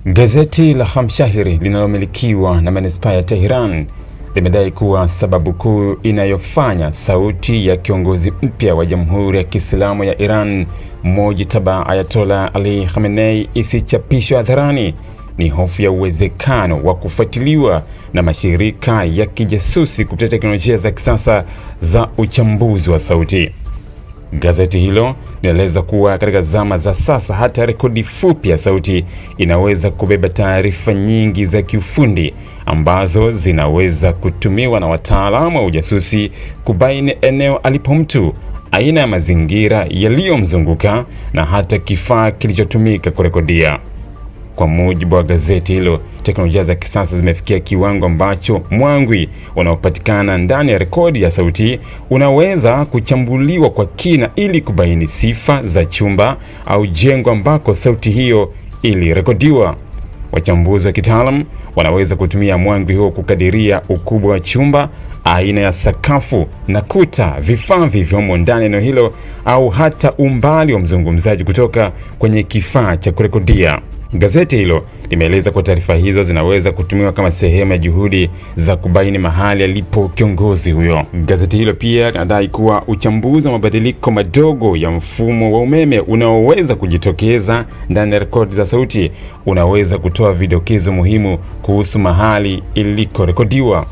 Gazeti la Hamshahiri linalomilikiwa na manispaa ya Tehran limedai kuwa sababu kuu inayofanya sauti ya kiongozi mpya wa Jamhuri ya Kiislamu ya Iran, Mojtaba Ayatollah Ali Khamenei, isichapishwe hadharani ni hofu ya uwezekano wa kufuatiliwa na mashirika ya kijasusi kupitia teknolojia za kisasa za uchambuzi wa sauti. Gazeti hilo linaeleza kuwa katika zama za sasa hata rekodi fupi ya sauti inaweza kubeba taarifa nyingi za kiufundi ambazo zinaweza kutumiwa na wataalamu wa ujasusi kubaini eneo alipo mtu, aina ya mazingira yaliyomzunguka na hata kifaa kilichotumika kurekodia. Kwa mujibu wa gazeti hilo, teknolojia za kisasa zimefikia kiwango ambacho mwangwi unaopatikana ndani ya rekodi ya sauti unaweza kuchambuliwa kwa kina ili kubaini sifa za chumba au jengo ambako sauti hiyo ilirekodiwa. Wachambuzi wa kitaalamu wanaweza kutumia mwangwi huo kukadiria ukubwa wa chumba, aina ya sakafu na kuta, vifaa vilivyomo ndani ya eneo hilo, au hata umbali wa mzungumzaji kutoka kwenye kifaa cha kurekodia. Gazeti hilo limeeleza kwa taarifa hizo zinaweza kutumiwa kama sehemu ya juhudi za kubaini mahali alipo kiongozi huyo. Gazeti hilo pia linadai kuwa uchambuzi wa mabadiliko madogo ya mfumo wa umeme unaoweza kujitokeza ndani ya rekodi za sauti unaweza kutoa vidokezo muhimu kuhusu mahali ilikorekodiwa.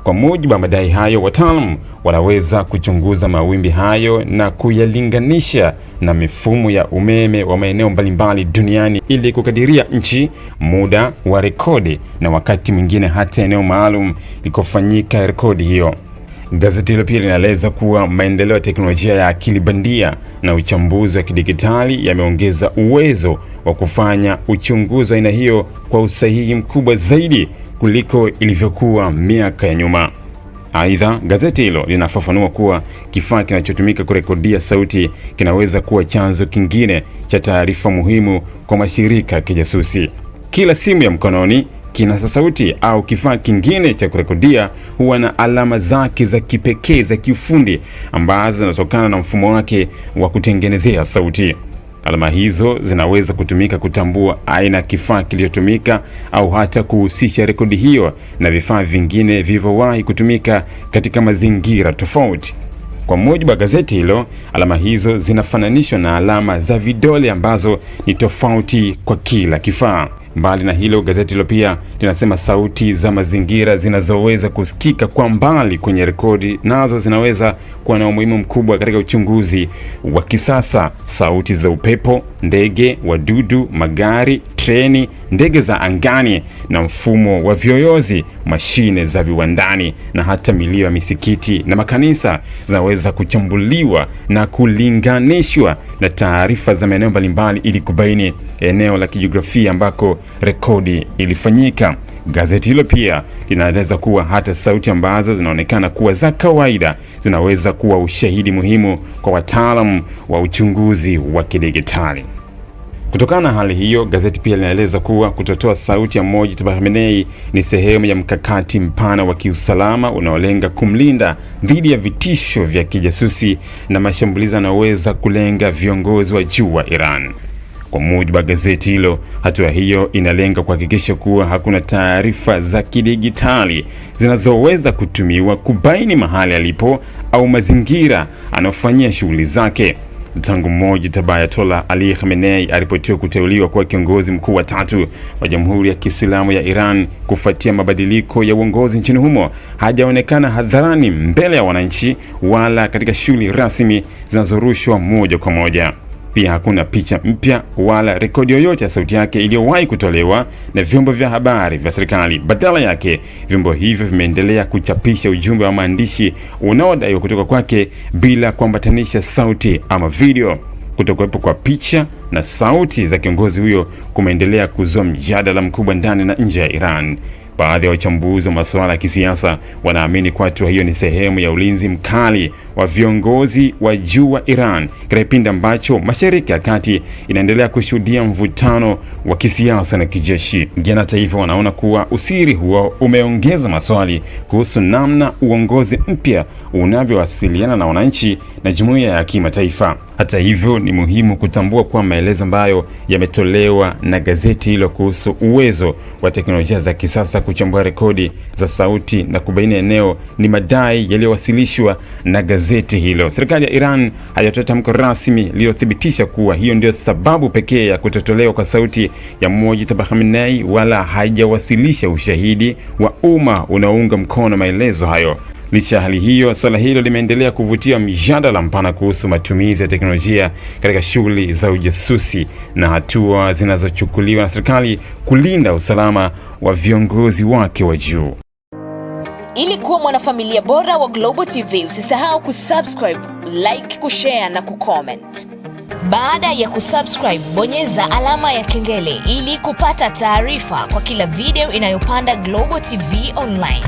Kwa mujibu wa madai hayo, wataalamu wanaweza kuchunguza mawimbi hayo na kuyalinganisha na mifumo ya umeme wa maeneo mbalimbali duniani ili kukadiria nchi, muda wa rekodi na wakati mwingine hata eneo maalum likofanyika rekodi hiyo. Gazeti hilo pia linaeleza kuwa maendeleo ya teknolojia ya akili bandia na uchambuzi wa kidigitali yameongeza uwezo wa kufanya uchunguzi wa aina hiyo kwa usahihi mkubwa zaidi kuliko ilivyokuwa miaka ya nyuma. Aidha, gazeti hilo linafafanua kuwa kifaa kinachotumika kurekodia sauti kinaweza kuwa chanzo kingine cha taarifa muhimu kwa mashirika ya kijasusi. Kila simu ya mkononi, kinasa sauti au kifaa kingine cha kurekodia huwa na alama zake za kipekee za kiufundi ambazo zinatokana na mfumo wake wa kutengenezea sauti. Alama hizo zinaweza kutumika kutambua aina ya kifaa kilichotumika au hata kuhusisha rekodi hiyo na vifaa vingine vilivyowahi kutumika katika mazingira tofauti. Kwa mujibu wa gazeti hilo, alama hizo zinafananishwa na alama za vidole ambazo ni tofauti kwa kila kifaa. Mbali na hilo, gazeti hilo pia linasema sauti za mazingira zinazoweza kusikika kwa mbali kwenye rekodi nazo zinaweza kuwa na umuhimu mkubwa katika uchunguzi wa kisasa. Sauti za upepo, ndege, wadudu, magari, treni, ndege za angani na mfumo wa viyoyozi, mashine za viwandani na hata milio ya misikiti na makanisa zinaweza kuchambuliwa na kulinganishwa na taarifa za maeneo mbalimbali ili kubaini eneo la kijiografia ambako rekodi ilifanyika. Gazeti hilo pia linaeleza kuwa hata sauti ambazo zinaonekana kuwa za kawaida zinaweza kuwa ushahidi muhimu kwa wataalamu wa uchunguzi wa kidigitali. Kutokana na hali hiyo, gazeti pia linaeleza kuwa kutotoa sauti ya Mojtaba Khamenei ni sehemu ya mkakati mpana wa kiusalama unaolenga kumlinda dhidi ya vitisho vya kijasusi na mashambulizi yanayoweza kulenga viongozi wa juu wa Iran. Kwa mujibu wa gazeti hilo, hatua hiyo inalenga kuhakikisha kuwa hakuna taarifa za kidigitali zinazoweza kutumiwa kubaini mahali alipo au mazingira anayofanyia shughuli zake. Tangu Mojtaba Ayatollah Ali Khamenei alipotiwa kuteuliwa kuwa kiongozi mkuu wa tatu wa Jamhuri ya Kiislamu ya Iran kufuatia mabadiliko ya uongozi nchini humo, hajaonekana hadharani mbele ya wananchi wala katika shughuli rasmi zinazorushwa moja kwa moja. Pia hakuna picha mpya wala rekodi yoyote ya sauti yake iliyowahi kutolewa na vyombo vya habari vya serikali. Badala yake, vyombo hivyo vimeendelea kuchapisha ujumbe wa maandishi unaodaiwa kutoka kwake bila kuambatanisha sauti ama video. Kutokuwepo kwa picha na sauti za kiongozi huyo kumeendelea kuzua mjadala mkubwa ndani na nje ya Iran. Baadhi ya wachambuzi wa masuala ya kisiasa wanaamini kwa hatua hiyo ni sehemu ya ulinzi mkali wa viongozi wa juu wa Iran katika kipindi ambacho Mashariki ya Kati inaendelea kushuhudia mvutano wa kisiasa na kijeshi. Vijana taifa wanaona kuwa usiri huo umeongeza maswali kuhusu namna uongozi mpya unavyowasiliana na wananchi na jumuiya ya kimataifa. Hata hivyo, ni muhimu kutambua kuwa maelezo ambayo yametolewa na gazeti hilo kuhusu uwezo wa teknolojia za kisasa kuchambua rekodi za sauti na kubaini eneo ni madai yaliyowasilishwa na gazeti hilo. Serikali ya Iran haijatoa tamko rasmi lililothibitisha kuwa hiyo ndio sababu pekee ya kutotolewa kwa sauti ya Mojtaba Khamenei, wala haijawasilisha ushahidi wa umma unaounga mkono maelezo hayo. Licha ya hali hiyo, swala hilo limeendelea kuvutia mjadala mpana kuhusu matumizi ya teknolojia katika shughuli za ujasusi na hatua zinazochukuliwa na serikali kulinda usalama wa viongozi wake wa juu. Ili kuwa mwanafamilia bora wa Global TV, usisahau kusubscribe, like, kushare na kucomment. Baada ya kusubscribe, bonyeza alama ya kengele ili kupata taarifa kwa kila video inayopanda Global TV Online.